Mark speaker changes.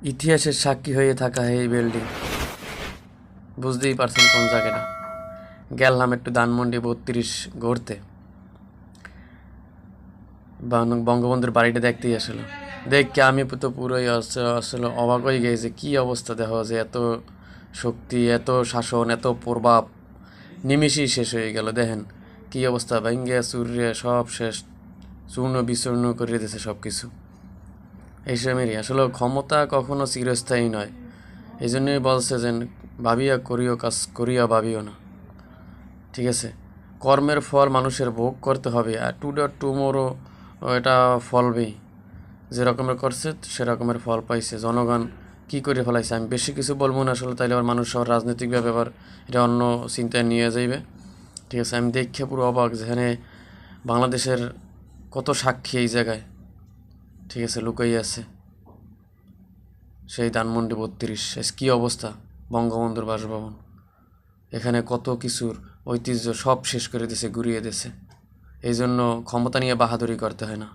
Speaker 1: ইতিহাসের সাক্ষী হয়ে থাকা এই বিল্ডিং, বুঝতেই পারছেন কোন জায়গাটা। গেলাম একটু ধানমন্ডি 32 ঘুরতে, বঙ্গবন্ধুর বাড়িটা দেখতেই আসলো। দেখে আমি তো পুরোই আসলে অবাক হয়ে গেছি, কী অবস্থা। দেখো যে এত শক্তি, এত শাসন, এত প্রভাব নিমিষেই শেষ হয়ে গেল। দেখেন কী অবস্থা, ভেঙ্গে চুরিয়ে সব শেষ, চূর্ণ বিচূর্ণ করে দিয়েছে সব কিছু। এইসবেরই আসলে ক্ষমতা কখনো চিরস্থায়ী নয়। এই জন্যই বলছে যে ভাবিয়া করিও কাজ, করিয়া ভাবিও না। ঠিক আছে, কর্মের ফল মানুষের ভোগ করতে হবে, আর টুমোরো এটা ফলবেই। যে রকমের করছে সেরকমের ফল পাইছে। জনগণ কি করে ফেলাইছে আমি বেশি কিছু বলবো না আসলে, তাইলে আবার মানুষ সব রাজনৈতিকভাবে আবার এটা অন্য চিন্তায় নিয়ে যাইবে। ঠিক আছে, আমি দেখে পুরো অবাক, যেখানে বাংলাদেশের কত সাক্ষী এই জায়গায়, ঠিক আছে, লুকাই আছে। সেই ধানমন্ডি 32 কী অবস্থা, বঙ্গবন্ধুর বাসভবন, এখানে কত কিছুর ঐতিহ্য সব শেষ করে দিছে, ঘুরিয়ে দিছে। এই জন্য ক্ষমতা নিয়ে বাহাদুরি করতে হয় না।